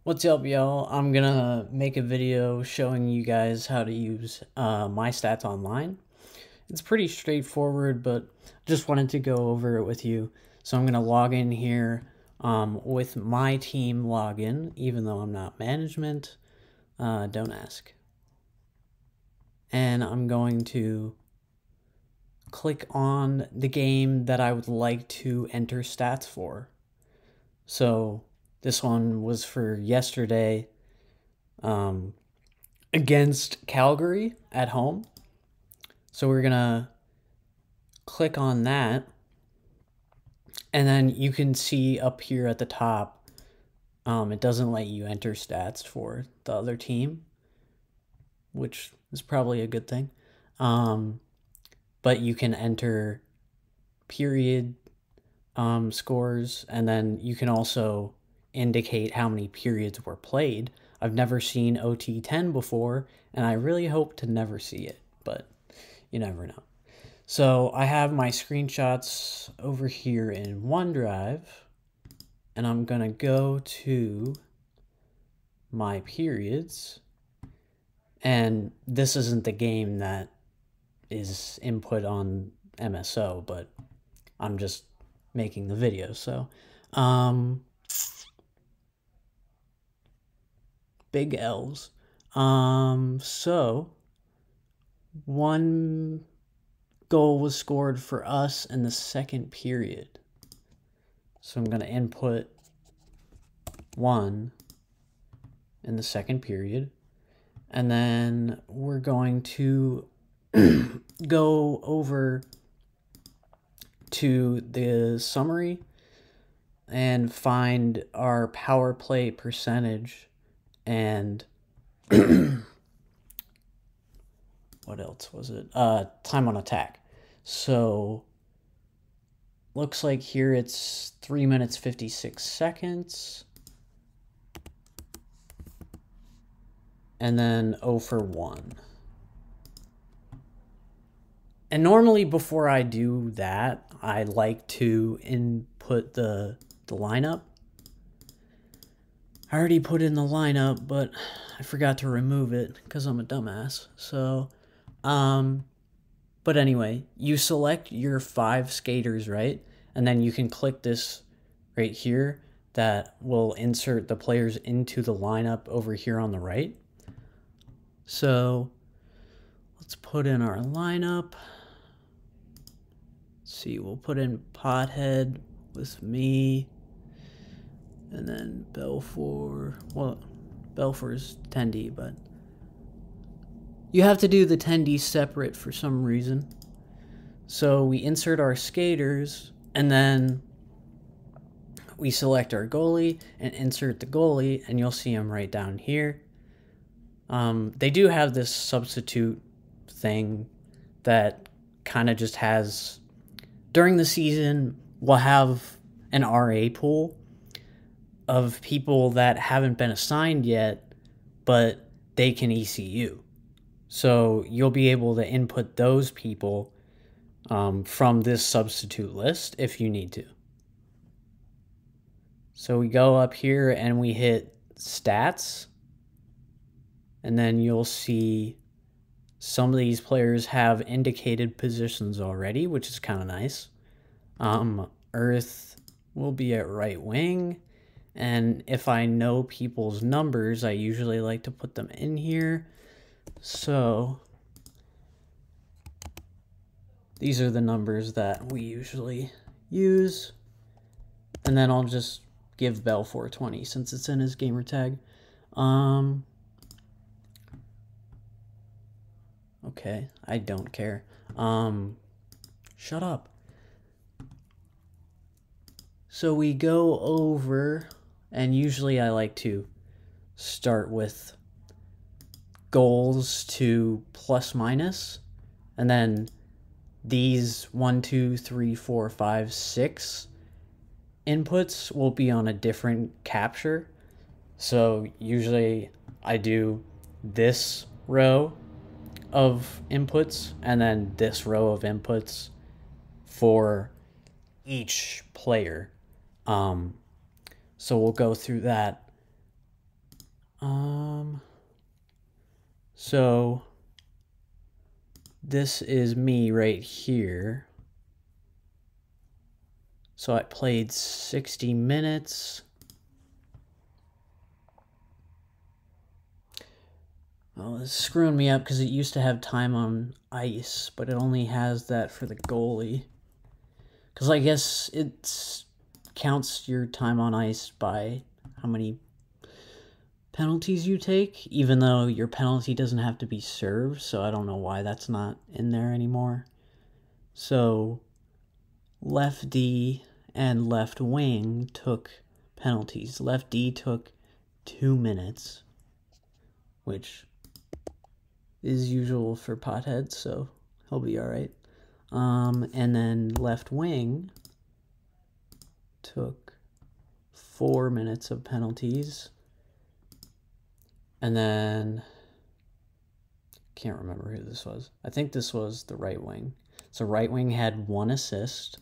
What's up, y'all? I'm gonna make a video showing you guys how to use my stats online. It's pretty straightforward, but just wanted to go over it with you. So I'm gonna log in here with my team login, even though I'm not management. Don't ask. And I'm going to click on the game that I would like to enter stats for. So this one was for yesterday. Against Calgary at home. So we're going to click on that. And then you can see up here at the top, it doesn't let you enter stats for the other team, which is probably a good thing. But you can enter period scores, and then you can also indicate how many periods were played. I've never seen OT10 before, and I really hope to never see it, but you never know. So I have my screenshots over here in OneDrive, and I'm gonna go to my periods, and this isn't the game that is input on MSO, but I'm just making the video, so big L's. So one goal was scored for us in the second period. So I'm going to input 1 in the second period. And then we're going to go over to the summary and find our power play percentage and what else was it? Time on attack. So looks like here it's 3 minutes 56 seconds. And then 0 for 1. And normally before I do that, I like to input the lineup. I already put in the lineup, but I forgot to remove it because I'm a dumbass. So, but anyway, you select your 5 skaters, right? And then you can click this right here that will insert the players into the lineup over here on the right. So let's put in our lineup. Let's see, we'll put in Pothead with me. And then Belfour, well, Belfour's 10D, but you have to do the 10D separate for some reason. So we insert our skaters, and then we select our goalie and insert the goalie, and you'll see him right down here. They do have this substitute thing that kind of just has, during the season, we'll have an RA pool of people that haven't been assigned yet, but they can ECU. So you'll be able to input those people from this substitute list if you need to. So we go up here and we hit stats, and then you'll see some of these players have indicated positions already, which is kind of nice. Earth will be at right wing. And if I know people's numbers, I usually like to put them in here. So these are the numbers that we usually use. And then I'll just give Bell 420 since it's in his gamer tag. Okay, I don't care. Shut up. So we go over, and usually I like to start with goals to plus minus, and then these 1, 2, 3, 4, 5, 6 inputs will be on a different capture. So usually I do this row of inputs and then this row of inputs for each player. So we'll go through that So this is me right here. So I played 60 minutes. Oh, it's screwing me up because it used to have time on ice, but it only has that for the goalie. Because I guess it counts your time on ice by how many penalties you take, even though your penalty doesn't have to be served, so I don't know why that's not in there anymore. So left D and left wing took penalties. Left D took 2 minutes, which is usual for potheads, so he'll be alright. And then left wing took 4 minutes of penalties. And then, can't remember who this was. I think this was the right wing. So right wing had 1 assist.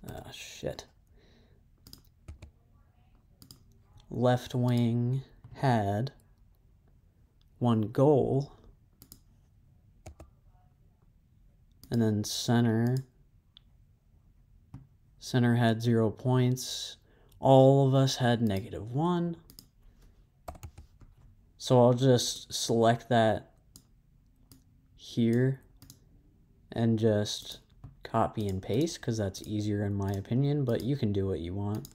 Ah, shit. Left wing had 1 goal. And then center had 0 points. All of us had -1. So I'll just select that here and just copy and paste because that's easier in my opinion, but you can do what you want.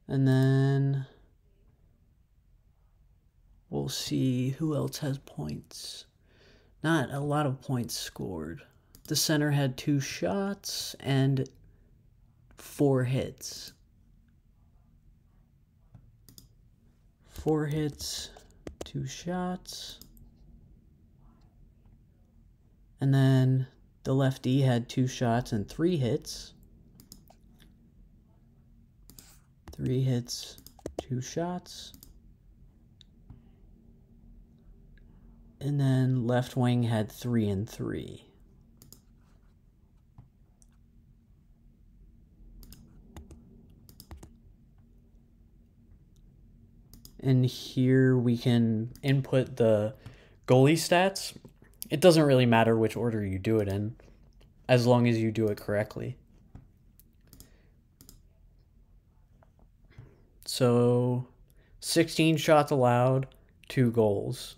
And then we'll see who else has points. Not a lot of points scored. The center had 2 shots and 4 hits. 4 hits, 2 shots. And then the lefty had 2 shots and 3 hits. 3 hits, 2 shots. And then left wing had 3 and 3. And here we can input the goalie stats. It doesn't really matter which order you do it in, as long as you do it correctly. So 16 shots allowed, 2 goals.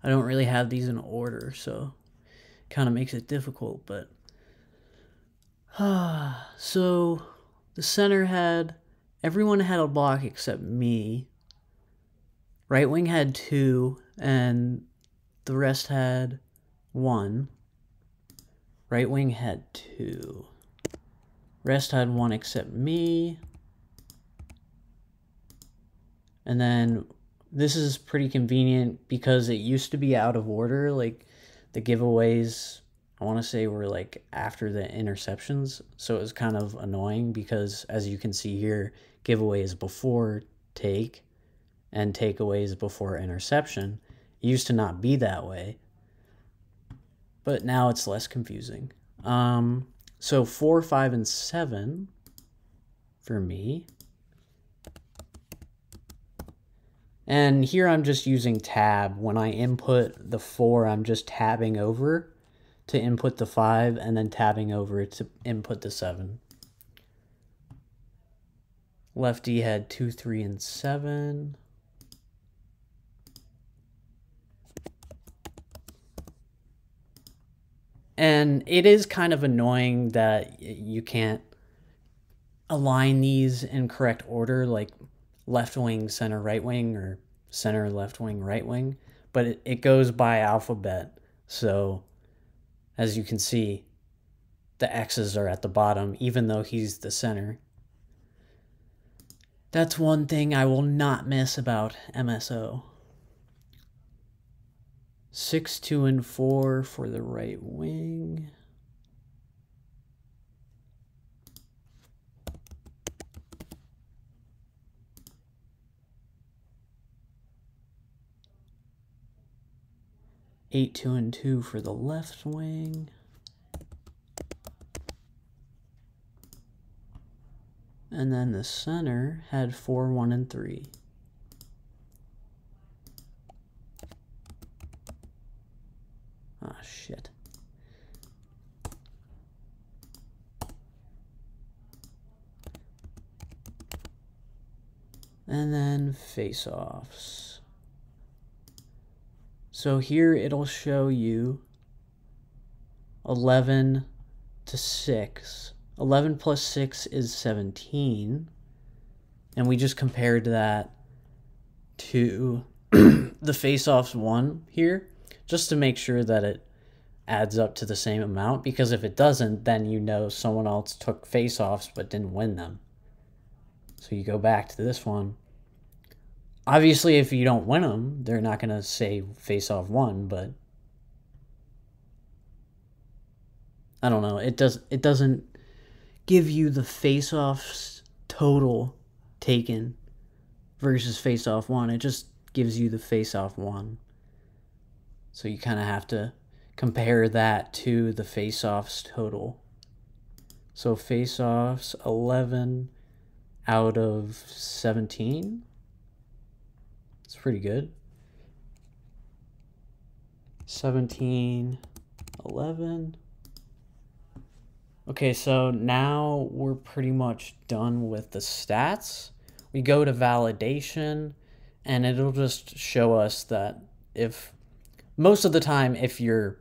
I don't really have these in order, so it kind of makes it difficult, but so the center had, everyone had a block except me. Right wing had 2 and the rest had 1. Right wing had 2. Rest had 1 except me. And then this is pretty convenient because it used to be out of order. Like the giveaways, I want to say, were like after the interceptions. So it was kind of annoying because, as you can see here, giveaways before take and takeaways before interception. It used to not be that way, but now it's less confusing. So 4, 5, and 7 for me. And here I'm just using tab. When I input the 4, I'm just tabbing over to input the 5 and then tabbing over to input the 7. Lefty had 2, 3, and 7. And it is kind of annoying that you can't align these in correct order, like left wing, center, right wing, or center, left wing, right wing. But it goes by alphabet. So as you can see, the X's are at the bottom, even though he's the center. That's one thing I will not miss about MSO. 6, 2, and 4 for the right wing. Eight, 2, and 2 for the left wing. And then the center had 4, 1, and 3. Ah, shit. And then face-offs. So here it'll show you 11 to 6. 11 plus 6 is 17. And we just compared that to the face-offs 1 here, just to make sure that it adds up to the same amount, because if it doesn't, then you know someone else took face-offs but didn't win them. So you go back to this one. Obviously, if you don't win them, they're not going to say face-off 1, but I don't know. It doesn't give you the face-offs total taken versus face-off 1. It just gives you the face-off 1. So you kind of have to compare that to the face-offs total. So face-offs 11 out of 17. It's pretty good. 17, 11. Okay, so now we're pretty much done with the stats. We go to validation, and it'll just show us that if most of the time if you're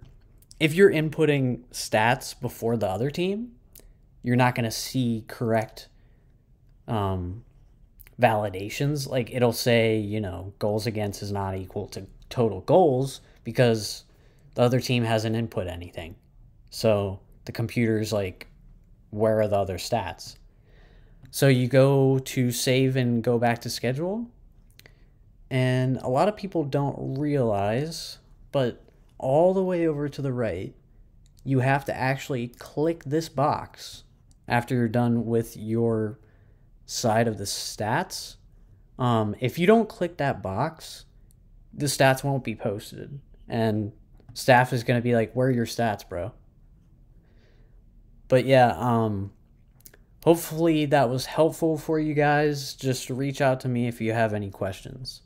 inputting stats before the other team, you're not going to see correct validations. Like it'll say, you know, goals against is not equal to total goals because the other team hasn't input anything. So the computer's like, where are the other stats? So you go to save and go back to schedule. And a lot of people don't realize, but all the way over to the right, you have to actually click this box after you're done with your side of the stats. If you don't click that box, the stats won't be posted. And staff is going to be like, where are your stats, bro? But yeah, hopefully that was helpful for you guys. Just reach out to me if you have any questions.